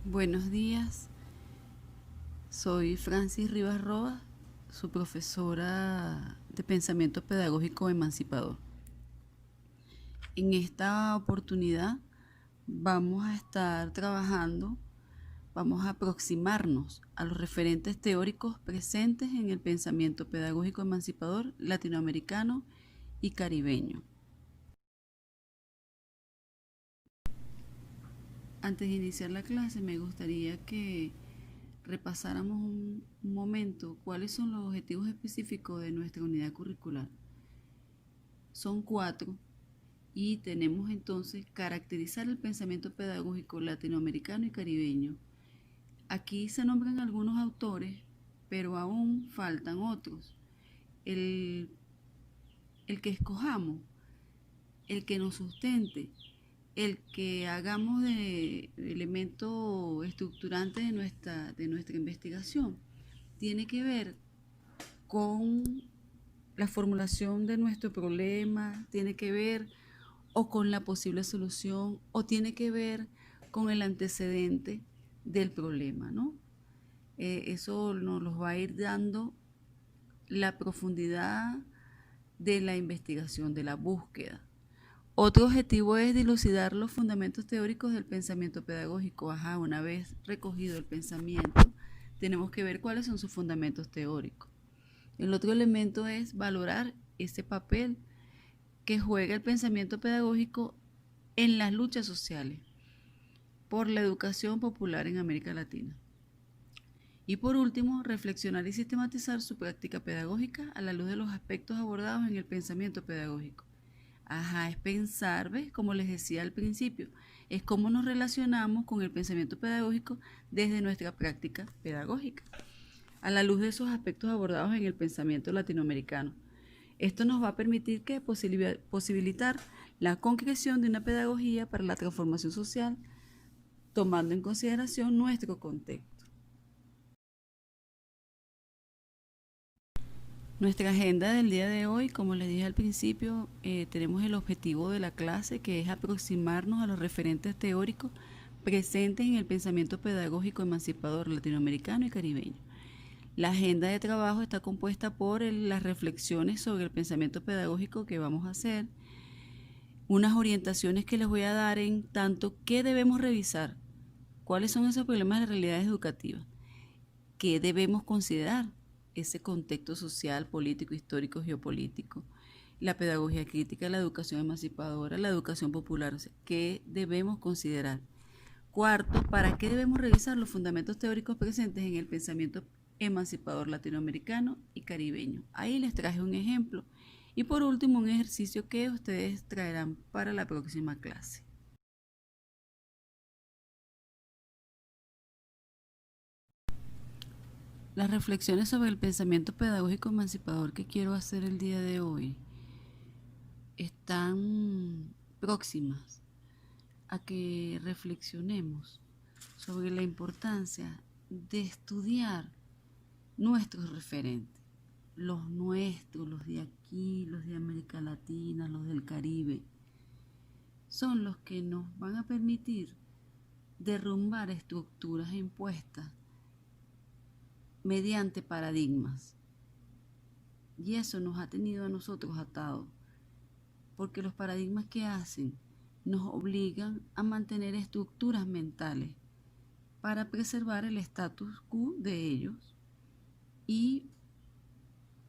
Buenos días, soy Francis Rivas Roa, su profesora de pensamiento pedagógico emancipador. En esta oportunidad vamos a estar trabajando, vamos a aproximarnos a los referentes teóricos presentes en el pensamiento pedagógico emancipador latinoamericano y caribeño. Antes de iniciar la clase, me gustaría que repasáramos un momento cuáles son los objetivos específicos de nuestra unidad curricular. Son 4 y tenemos entonces caracterizar el pensamiento pedagógico latinoamericano y caribeño. Aquí se nombran algunos autores, pero aún faltan otros. El, el que escojamos, el que nos sustente, el que hagamos de elemento estructurante de nuestra investigación, tiene que ver con la formulación de nuestro problema, tiene que ver o con la posible solución o tiene que ver con el antecedente del problema, ¿no? Eso nos los va a ir dando la profundidad de la investigación, de la búsqueda. Otro objetivo es dilucidar los fundamentos teóricos del pensamiento pedagógico. Una vez recogido el pensamiento, tenemos que ver cuáles son sus fundamentos teóricos. El otro elemento es valorar ese papel que juega el pensamiento pedagógico en las luchas sociales por la educación popular en América Latina. Y por último, reflexionar y sistematizar su práctica pedagógica a la luz de los aspectos abordados en el pensamiento pedagógico. Es pensar, ¿ves? Como les decía al principio, es cómo nos relacionamos con el pensamiento pedagógico desde nuestra práctica pedagógica, a la luz de esos aspectos abordados en el pensamiento latinoamericano. Esto nos va a permitir posibilitar la concreción de una pedagogía para la transformación social, tomando en consideración nuestro contexto. Nuestra agenda del día de hoy, como les dije al principio, tenemos el objetivo de la clase, que es aproximarnos a los referentes teóricos presentes en el pensamiento pedagógico emancipador latinoamericano y caribeño. La agenda de trabajo está compuesta por las reflexiones sobre el pensamiento pedagógico que vamos a hacer, unas orientaciones que les voy a dar en tanto qué debemos revisar, cuáles son esos problemas de realidades educativas, qué debemos considerar, ese contexto social, político, histórico, geopolítico, la pedagogía crítica, la educación emancipadora, la educación popular, o sea, qué debemos considerar. Cuarto, ¿para qué debemos revisar los fundamentos teóricos presentes en el pensamiento emancipador latinoamericano y caribeño? Ahí les traje un ejemplo. Y por último, un ejercicio que ustedes traerán para la próxima clase. Las reflexiones sobre el pensamiento pedagógico emancipador que quiero hacer el día de hoy están próximas a que reflexionemos sobre la importancia de estudiar nuestros referentes, los nuestros, los de aquí, los de América Latina, los del Caribe, son los que nos van a permitir derrumbar estructuras impuestas mediante paradigmas. Y eso nos ha tenido a nosotros atados, porque los paradigmas que hacen nos obligan a mantener estructuras mentales para preservar el status quo de ellos y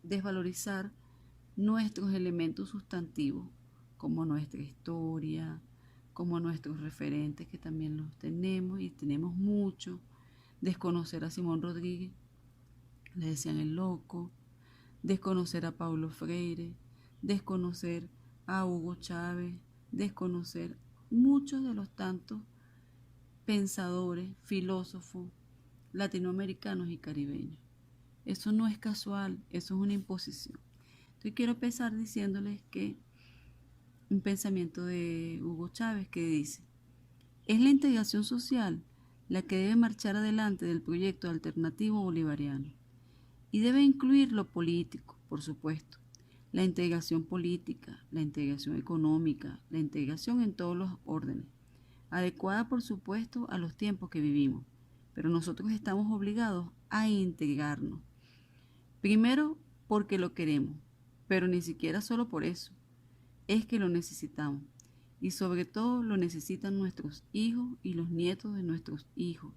desvalorizar nuestros elementos sustantivos, como nuestra historia, como nuestros referentes, que también los tenemos y tenemos mucho. Desconocer a Simón Rodríguez, le decían el loco, desconocer a Paulo Freire, desconocer a Hugo Chávez, desconocer muchos de los tantos pensadores, filósofos latinoamericanos y caribeños. Eso no es casual, eso es una imposición. Entonces quiero empezar diciéndoles que un pensamiento de Hugo Chávez que dice: es la integración social la que debe marchar adelante del proyecto alternativo bolivariano y debe incluir lo político, por supuesto, la integración política, la integración económica, la integración en todos los órdenes, adecuada por supuesto a los tiempos que vivimos, pero nosotros estamos obligados a integrarnos. Primero porque lo queremos, pero ni siquiera solo por eso, es que lo necesitamos. Y sobre todo lo necesitan nuestros hijos y los nietos de nuestros hijos.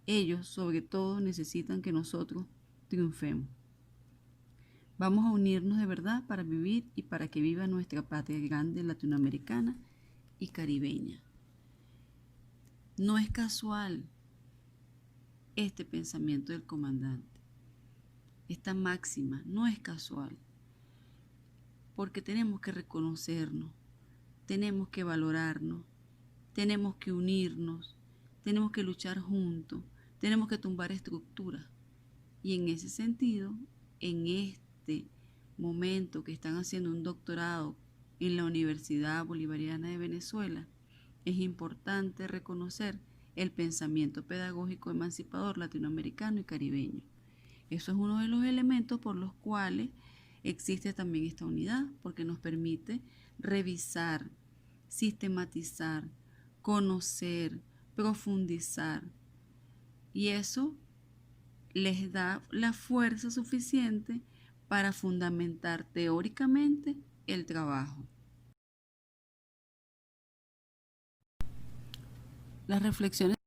Ellos sobre todo necesitan que nosotros triunfemos. Vamos a unirnos de verdad para vivir y para que viva nuestra patria grande latinoamericana y caribeña. No es casual este pensamiento del comandante. Esta máxima no es casual, porque tenemos que reconocernos, tenemos que valorarnos, tenemos que unirnos, tenemos que luchar juntos, tenemos que tumbar estructuras. Y en ese sentido, en este momento que están haciendo un doctorado en la Universidad Bolivariana de Venezuela, es importante reconocer el pensamiento pedagógico emancipador latinoamericano y caribeño. Eso es uno de los elementos por los cuales existe también esta unidad, porque nos permite revisar, sistematizar, conocer, profundizar. Y eso les da la fuerza suficiente para fundamentar teóricamente el trabajo. Las reflexiones.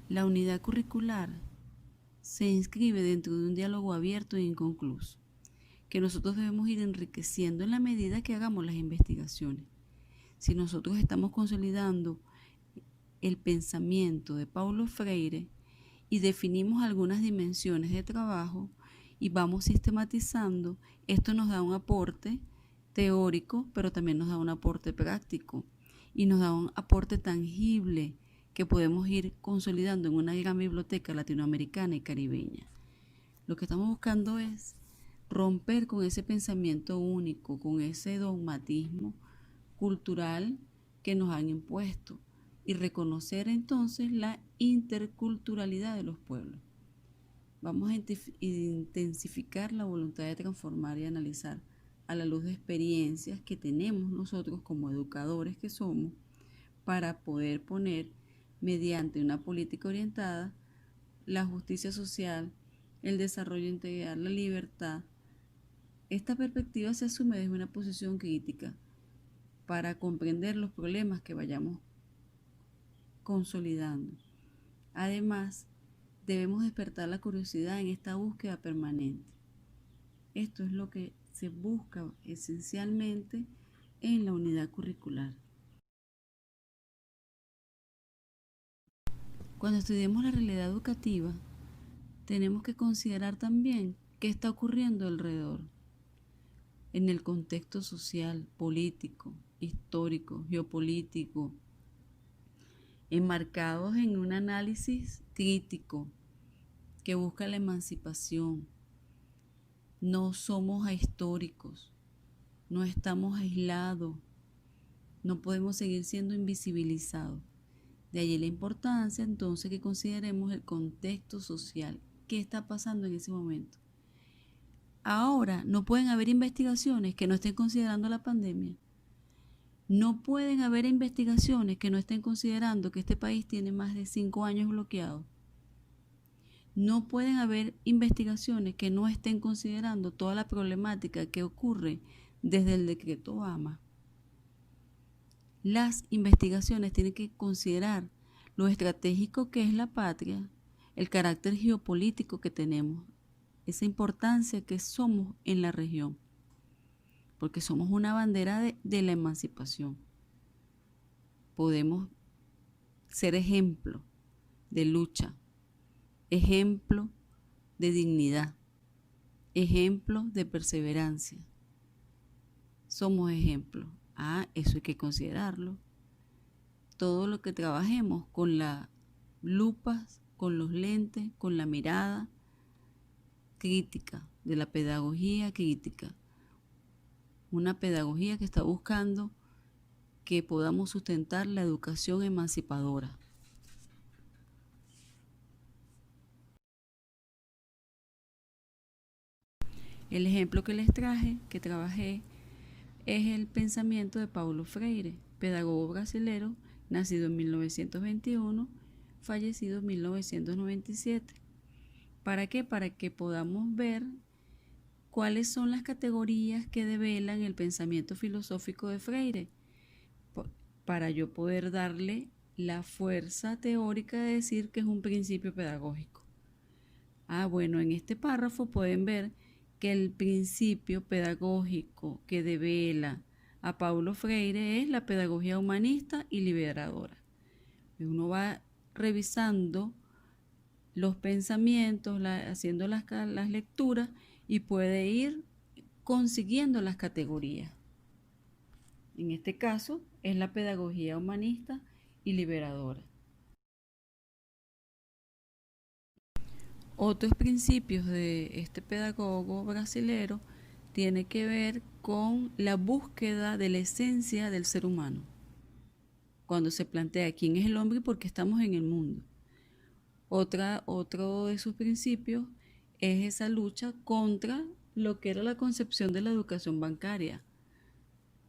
La unidad curricular se inscribe dentro de un diálogo abierto e inconcluso, que nosotros debemos ir enriqueciendo en la medida que hagamos las investigaciones. Si nosotros estamos consolidando el pensamiento de Paulo Freire y definimos algunas dimensiones de trabajo y vamos sistematizando, esto nos da un aporte teórico, pero también nos da un aporte práctico y nos da un aporte tangible que podemos ir consolidando en una gran biblioteca latinoamericana y caribeña. Lo que estamos buscando es romper con ese pensamiento único, con ese dogmatismo cultural que nos han impuesto y reconocer entonces la interculturalidad de los pueblos. Vamos a intensificar la voluntad de transformar y analizar a la luz de experiencias que tenemos nosotros como educadores que somos para poder poner mediante una política orientada la justicia social, el desarrollo integral, la libertad. Esta perspectiva se asume desde una posición crítica para comprender los problemas que vayamos consolidando. Además, debemos despertar la curiosidad en esta búsqueda permanente. Esto es lo que se busca esencialmente en la unidad curricular. Cuando estudiemos la realidad educativa, tenemos que considerar también qué está ocurriendo alrededor, en el contexto social, político, histórico, geopolítico, enmarcados en un análisis crítico que busca la emancipación. No somos ahistóricos, no estamos aislados, no podemos seguir siendo invisibilizados. De allí la importancia entonces que consideremos el contexto social, qué está pasando en ese momento. Ahora no pueden haber investigaciones que no estén considerando la pandemia. No pueden haber investigaciones que no estén considerando que este país tiene más de 5 años bloqueado. No pueden haber investigaciones que no estén considerando toda la problemática que ocurre desde el decreto Obama. Las investigaciones tienen que considerar lo estratégico que es la patria, el carácter geopolítico que tenemos, esa importancia que somos en la región, porque somos una bandera de la emancipación. Podemos ser ejemplo de lucha, ejemplo de dignidad, ejemplo de perseverancia. Somos ejemplos. Eso hay que considerarlo. Todo lo que trabajemos con las lupas, con los lentes, con la mirada crítica, de la pedagogía crítica. Una pedagogía que está buscando que podamos sustentar la educación emancipadora. El ejemplo que les traje, que trabajé, es el pensamiento de Paulo Freire, pedagogo brasilero, nacido en 1921, fallecido en 1997. ¿Para qué? Para que podamos ver cuáles son las categorías que develan el pensamiento filosófico de Freire, para yo poder darle la fuerza teórica de decir que es un principio pedagógico. Bueno, en este párrafo pueden ver que el principio pedagógico que devela a Paulo Freire es la pedagogía humanista y liberadora. Uno va revisando los pensamientos, haciendo las lecturas y puede ir consiguiendo las categorías. En este caso es la pedagogía humanista y liberadora. Otros principios de este pedagogo brasilero tiene que ver con la búsqueda de la esencia del ser humano. Cuando se plantea quién es el hombre y por qué estamos en el mundo. Otro de sus principios es esa lucha contra lo que era la concepción de la educación bancaria,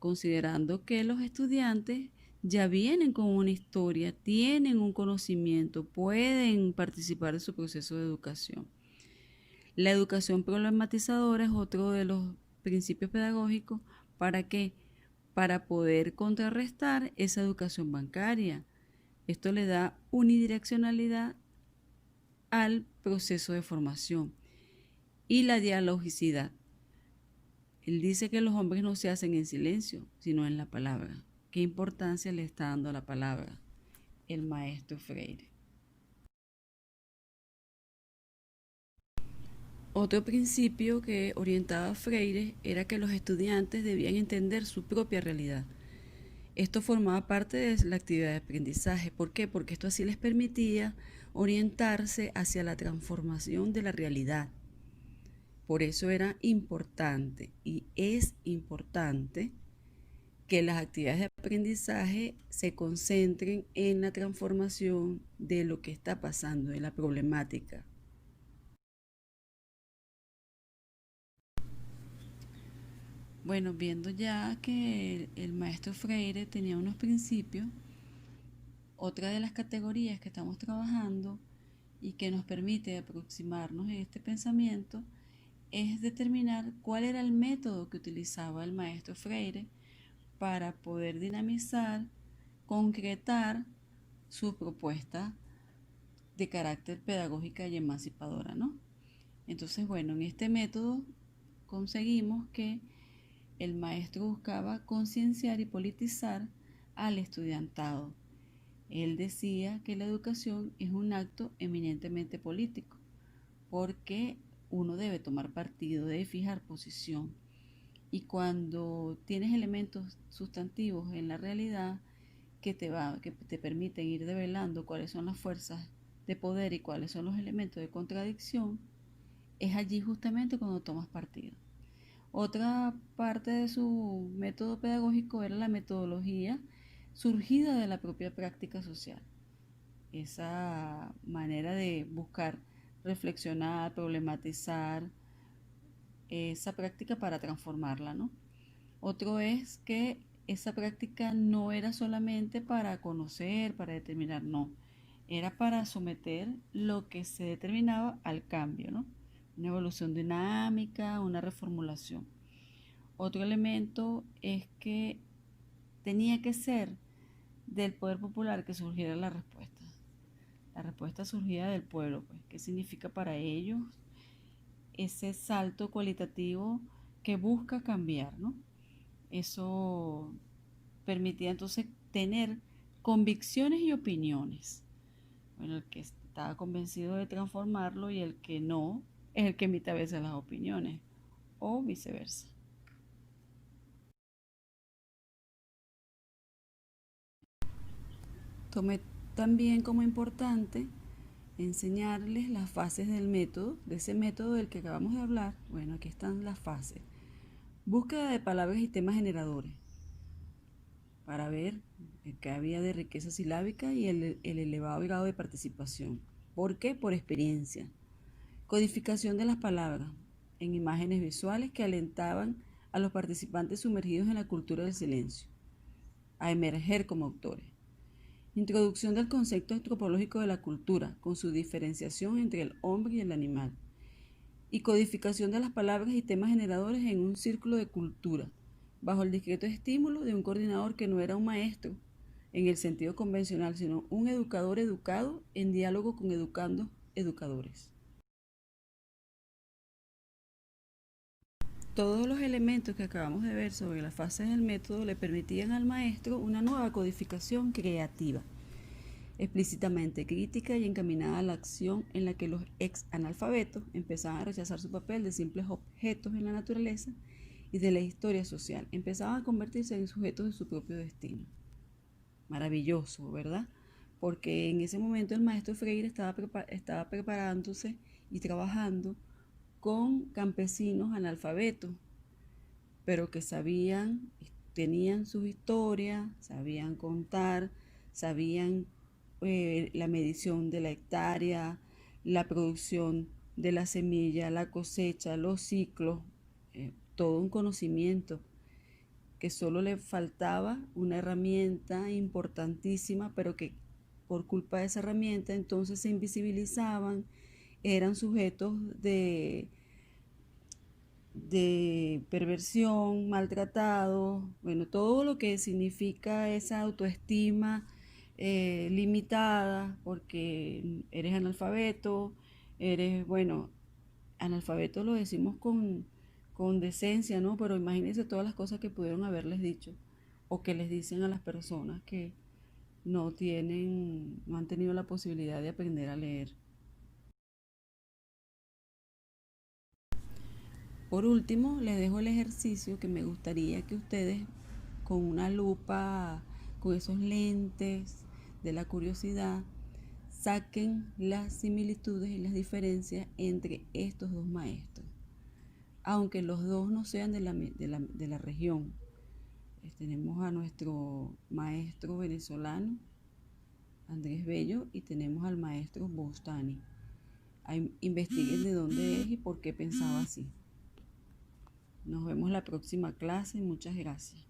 considerando que los estudiantes ya vienen con una historia, tienen un conocimiento, pueden participar de su proceso de educación. La educación problematizadora es otro de los principios pedagógicos. ¿Para qué? Para poder contrarrestar esa educación bancaria. Esto le da unidireccionalidad al proceso de formación. Y la dialogicidad. Él dice que los hombres no se hacen en silencio, sino en la palabra. ¿Qué importancia le está dando a la palabra el maestro Freire? Otro principio que orientaba a Freire era que los estudiantes debían entender su propia realidad. Esto formaba parte de la actividad de aprendizaje. ¿Por qué? Porque esto así les permitía orientarse hacia la transformación de la realidad. Por eso era importante y es importante que las actividades de aprendizaje se concentren en la transformación de lo que está pasando, de la problemática. Bueno, viendo ya que el maestro Freire tenía unos principios, otra de las categorías que estamos trabajando y que nos permite aproximarnos en este pensamiento es determinar cuál era el método que utilizaba el maestro Freire para poder dinamizar, concretar su propuesta de carácter pedagógica y emancipadora, ¿no? Entonces, bueno, en este método conseguimos que el maestro buscaba concienciar y politizar al estudiantado. Él decía que la educación es un acto eminentemente político, porque uno debe tomar partido, debe fijar posición. Y cuando tienes elementos sustantivos en la realidad que te permiten ir develando cuáles son las fuerzas de poder y cuáles son los elementos de contradicción, es allí justamente cuando tomas partido. Otra parte de su método pedagógico era la metodología surgida de la propia práctica social. Esa manera de buscar, reflexionar, problematizar, esa práctica para transformarla, ¿no? Otro es que esa práctica no era solamente para conocer, para determinar, no. Era para someter lo que se determinaba al cambio, ¿no? Una evolución dinámica, una reformulación. Otro elemento es que tenía que ser del poder popular que surgiera la respuesta. La respuesta surgía del pueblo, pues. ¿Qué significa para ellos ese salto cualitativo que busca cambiar, ¿no? Eso permitía entonces tener convicciones y opiniones. Bueno, el que estaba convencido de transformarlo y el que no es el que emite a veces las opiniones o viceversa. Tomé también como importante enseñarles las fases del método, de ese método del que acabamos de hablar. Bueno, aquí están las fases. Búsqueda de palabras y temas generadores para ver qué había de riqueza silábica y el elevado grado de participación. ¿Por qué? Por experiencia. Codificación de las palabras en imágenes visuales que alentaban a los participantes sumergidos en la cultura del silencio, a emerger como autores. Introducción del concepto antropológico de la cultura, con su diferenciación entre el hombre y el animal. Y codificación de las palabras y temas generadores en un círculo de cultura, bajo el discreto estímulo de un coordinador que no era un maestro en el sentido convencional, sino un educador educado en diálogo con educandos educadores. Todos los elementos que acabamos de ver sobre las fases del método le permitían al maestro una nueva codificación creativa, explícitamente crítica y encaminada a la acción, en la que los ex analfabetos empezaban a rechazar su papel de simples objetos en la naturaleza y de la historia social, empezaban a convertirse en sujetos de su propio destino. Maravilloso, ¿verdad? Porque en ese momento el maestro Freire estaba preparándose y trabajando con campesinos analfabetos, pero que sabían, tenían sus historias, sabían contar, sabían la medición de la hectárea, la producción de la semilla, la cosecha, los ciclos, todo un conocimiento que solo le faltaba una herramienta importantísima, pero que por culpa de esa herramienta entonces se invisibilizaban, eran sujetos de perversión, maltratados, bueno, todo lo que significa esa autoestima limitada, porque eres analfabeto, eres, bueno, analfabeto lo decimos con decencia, ¿no? Pero imagínense todas las cosas que pudieron haberles dicho o que les dicen a las personas que no han tenido la posibilidad de aprender a leer. Por último, les dejo el ejercicio que me gustaría que ustedes con una lupa, con esos lentes de la curiosidad, saquen las similitudes y las diferencias entre estos dos maestros. Aunque los dos no sean de la región. Tenemos a nuestro maestro venezolano, Andrés Bello, y tenemos al maestro Bostani. Investiguen de dónde es y por qué pensaba así. Nos vemos la próxima clase. Muchas gracias.